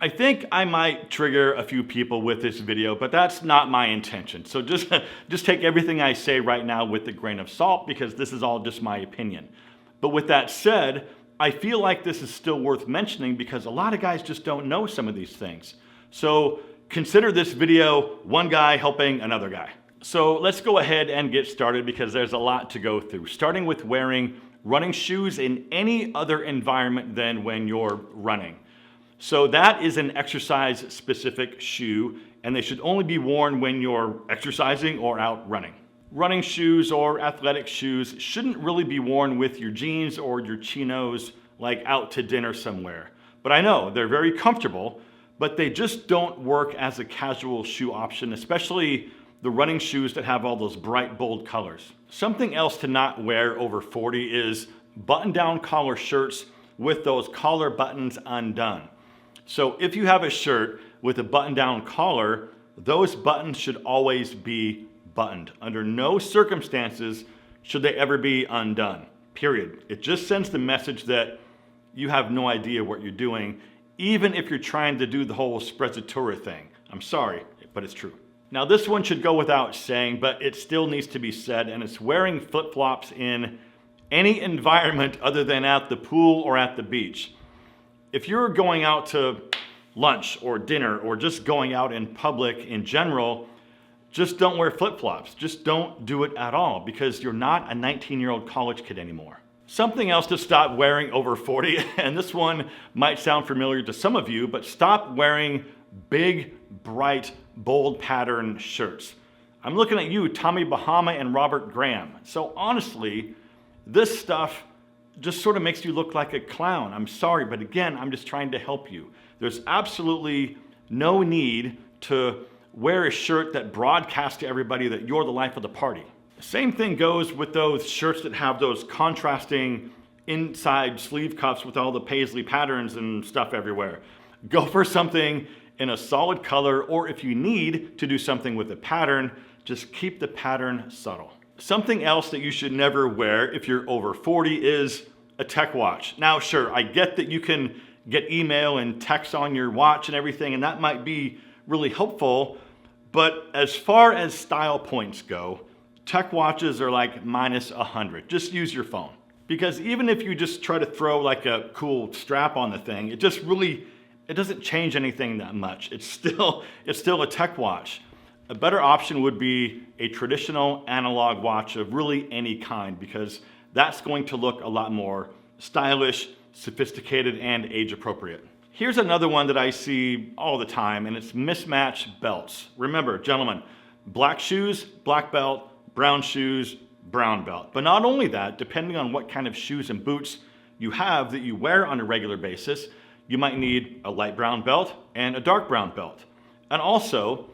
I think I might trigger a few people with this video, but that's not my intention. So just take everything I say right now with a grain of salt, because this is all just my opinion. But with that said, I feel like this is still worth mentioning because a lot of guys just don't know some of these things. So consider this video one guy helping another guy. So let's go ahead and get started because there's a lot to go through. Starting with wearing running shoes in any other environment than when you're running. So that is an exercise specific shoe, and they should only be worn when you're exercising or out running. Running shoes or athletic shoes shouldn't really be worn with your jeans or your chinos like out to dinner somewhere. But I know they're very comfortable, but they just don't work as a casual shoe option, especially the running shoes that have all those bright, bold colors. Something else to not wear over 40 is button-down collar shirts with those collar buttons undone. So if you have a shirt with a button-down collar, those buttons should always be buttoned. Under no circumstances should they ever be undone, period. It just sends the message that you have no idea what you're doing, even if you're trying to do the whole sprezzatura thing. I'm sorry, but it's true. Now this one should go without saying, but it still needs to be said, and it's wearing flip-flops in any environment other than at the pool or at the beach. If you're going out to lunch or dinner or just going out in public in general, just don't wear flip-flops. Just don't do it at all because you're not a 19-year-old college kid anymore. Something else to stop wearing over 40, and this one might sound familiar to some of you, but stop wearing big, bright, bold pattern shirts. I'm looking at you, Tommy Bahama and Robert Graham. So honestly, this stuff just sort of makes you look like a clown. I'm sorry, but again, I'm just trying to help you. There's absolutely no need to wear a shirt that broadcasts to everybody that you're the life of the party. Same thing goes with those shirts that have those contrasting inside sleeve cuffs with all the paisley patterns and stuff everywhere. Go for something in a solid color, or if you need to do something with a pattern, just keep the pattern subtle. Something else that you should never wear if you're over 40 is a tech watch. Now, sure, I get that you can get email and text on your watch and everything, and that might be really helpful, but as far as style points go, tech watches are like minus 100. Just use your phone. Because even if you just try to throw like a cool strap on the thing, it doesn't change anything that much. It's still a tech watch. A better option would be a traditional analog watch of really any kind, because that's going to look a lot more stylish, sophisticated, and age appropriate. Here's another one that I see all the time, and it's mismatched belts. Remember, gentlemen, black shoes, black belt, brown shoes, brown belt. But not only that, depending on what kind of shoes and boots you have that you wear on a regular basis, you might need a light brown belt and a dark brown belt. And also,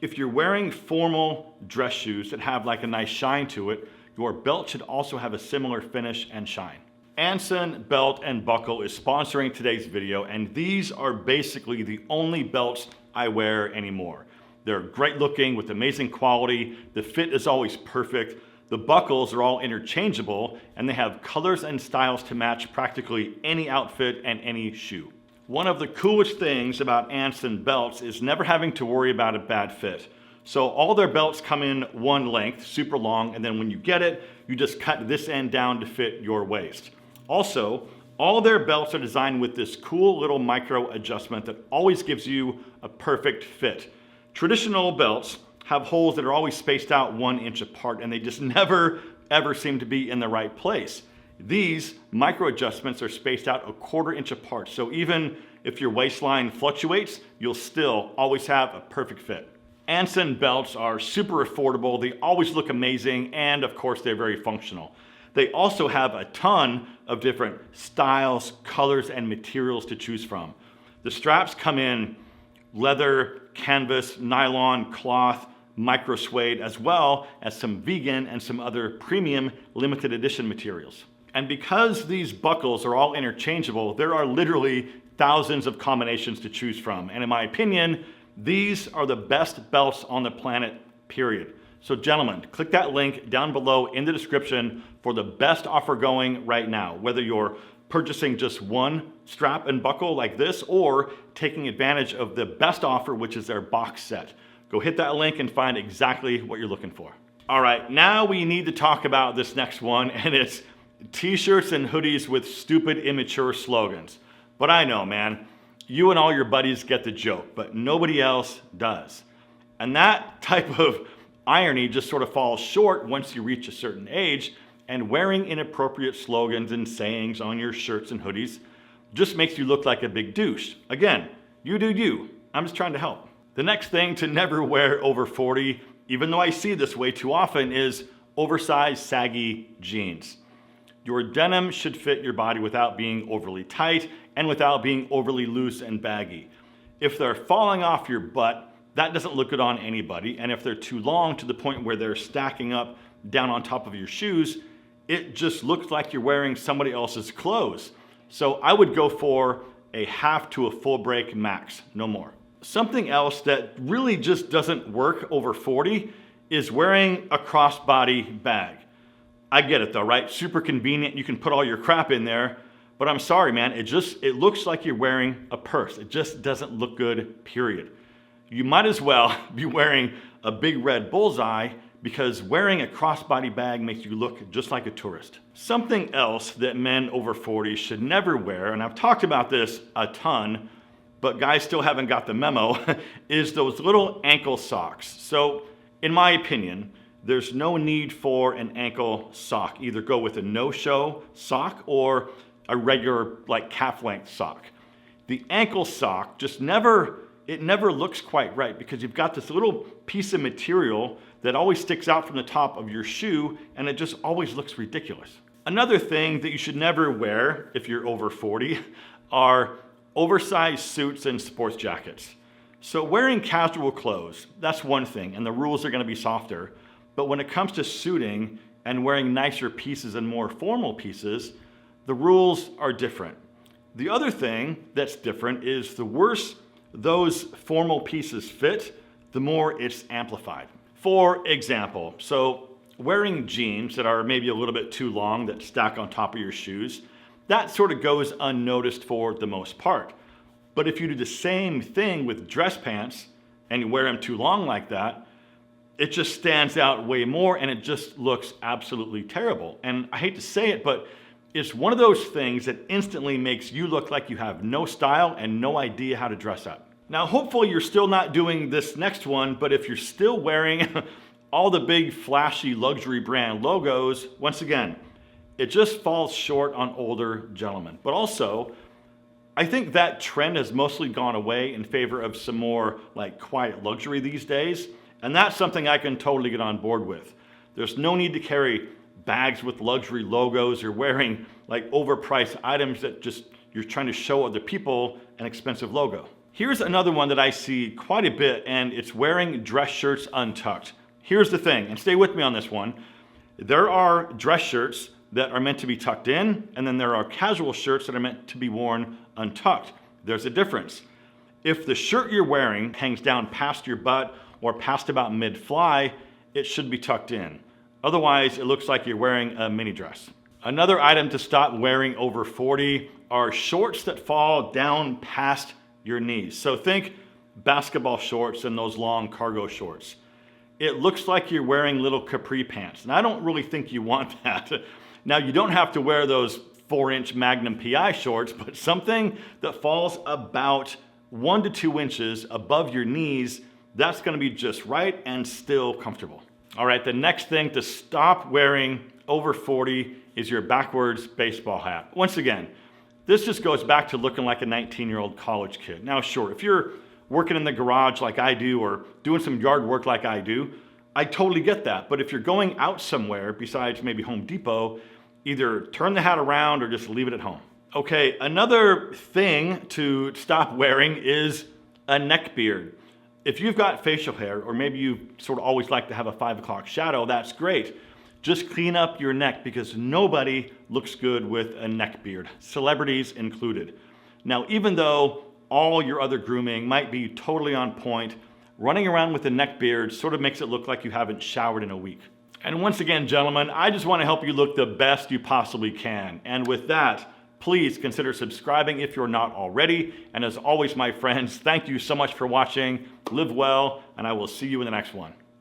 if you're wearing formal dress shoes that have like a nice shine to it, your belt should also have a similar finish and shine. Anson Belt and Buckle is sponsoring today's video, and these are basically the only belts I wear anymore. They're great looking with amazing quality. The fit is always perfect. The buckles are all interchangeable, and they have colors and styles to match practically any outfit and any shoe. One of the coolest things about Anson belts is never having to worry about a bad fit. So all their belts come in one length, super long, and then when you get it, you just cut this end down to fit your waist. Also, all their belts are designed with this cool little micro adjustment that always gives you a perfect fit. Traditional belts have holes that are always spaced out 1 inch apart, and they just never, ever seem to be in the right place. These micro adjustments are spaced out 1/4 inch apart, so even if your waistline fluctuates, you'll still always have a perfect fit. Anson belts are super affordable, they always look amazing, and of course they're very functional. They also have a ton of different styles, colors, and materials to choose from. The straps come in leather, canvas, nylon, cloth, micro suede, as well as some vegan and some other premium limited edition materials. And because these buckles are all interchangeable, there are literally thousands of combinations to choose from. And in my opinion, these are the best belts on the planet, period. So gentlemen, click that link down below in the description for the best offer going right now. Whether you're purchasing just one strap and buckle like this, or taking advantage of the best offer, which is their box set. Go hit that link and find exactly what you're looking for. All right, now we need to talk about this next one, and it's t-shirts and hoodies with stupid, immature slogans. But I know, man, you and all your buddies get the joke, but nobody else does. And that type of irony just sort of falls short once you reach a certain age, and wearing inappropriate slogans and sayings on your shirts and hoodies just makes you look like a big douche. Again, you do you. I'm just trying to help. The next thing to never wear over 40, even though I see this way too often, is oversized, saggy jeans. Your denim should fit your body without being overly tight and without being overly loose and baggy. If they're falling off your butt, that doesn't look good on anybody. And if they're too long to the point where they're stacking up down on top of your shoes, it just looks like you're wearing somebody else's clothes. So I would go for a half to a full break max, no more. Something else that really just doesn't work over 40 is wearing a crossbody bag. I get it though, right? Super convenient. You can put all your crap in there, but I'm sorry, man. It looks like you're wearing a purse. It just doesn't look good, period. You might as well be wearing a big red bullseye, because wearing a crossbody bag makes you look just like a tourist. Something else that men over 40 should never wear, and I've talked about this a ton, but guys still haven't got the memo, is those little ankle socks. So in my opinion, there's no need for an ankle sock. Either go with a no-show sock or a regular like calf length sock. The ankle sock just never looks quite right, because you've got this little piece of material that always sticks out from the top of your shoe, and it just always looks ridiculous. Another thing that you should never wear if you're over 40 are oversized suits and sports jackets. So wearing casual clothes, that's one thing, and the rules are gonna be softer. But when it comes to suiting and wearing nicer pieces and more formal pieces, the rules are different. The other thing that's different is the worse those formal pieces fit, the more it's amplified. For example, so wearing jeans that are maybe a little bit too long that stack on top of your shoes, that sort of goes unnoticed for the most part. But if you do the same thing with dress pants and you wear them too long like that, it just stands out way more, and it just looks absolutely terrible. And I hate to say it, but it's one of those things that instantly makes you look like you have no style and no idea how to dress up. Now, hopefully you're still not doing this next one, but if you're still wearing all the big flashy luxury brand logos, once again, it just falls short on older gentlemen. But also, I think that trend has mostly gone away in favor of some more like quiet luxury these days. And that's something I can totally get on board with. There's no need to carry bags with luxury logos or wearing like overpriced items that just you're trying to show other people an expensive logo. Here's another one that I see quite a bit, and it's wearing dress shirts untucked. Here's the thing, and stay with me on this one. There are dress shirts that are meant to be tucked in, and then there are casual shirts that are meant to be worn untucked. There's a difference. If the shirt you're wearing hangs down past your butt or past about mid-fly, it should be tucked in. Otherwise, it looks like you're wearing a mini dress. Another item to stop wearing over 40 are shorts that fall down past your knees. So think basketball shorts and those long cargo shorts. It looks like you're wearing little capri pants, and I don't really think you want that. Now, you don't have to wear those 4-inch Magnum PI shorts, but something that falls about 1 to 2 inches above your knees, that's gonna be just right and still comfortable. All right, the next thing to stop wearing over 40 is your backwards baseball hat. Once again, this just goes back to looking like a 19-year-old college kid. Now, sure, if you're working in the garage like I do or doing some yard work like I do, I totally get that. But if you're going out somewhere besides maybe Home Depot, either turn the hat around or just leave it at home. Okay, another thing to stop wearing is a neck beard. If you've got facial hair, or maybe you sort of always like to have a 5 o'clock shadow, that's great. Just clean up your neck, because nobody looks good with a neck beard, celebrities included. Now, even though all your other grooming might be totally on point, running around with a neck beard sort of makes it look like you haven't showered in a week. And once again, gentlemen, I just want to help you look the best you possibly can. And with that, please consider subscribing if you're not already. And as always, my friends, thank you so much for watching. Live well, and I will see you in the next one.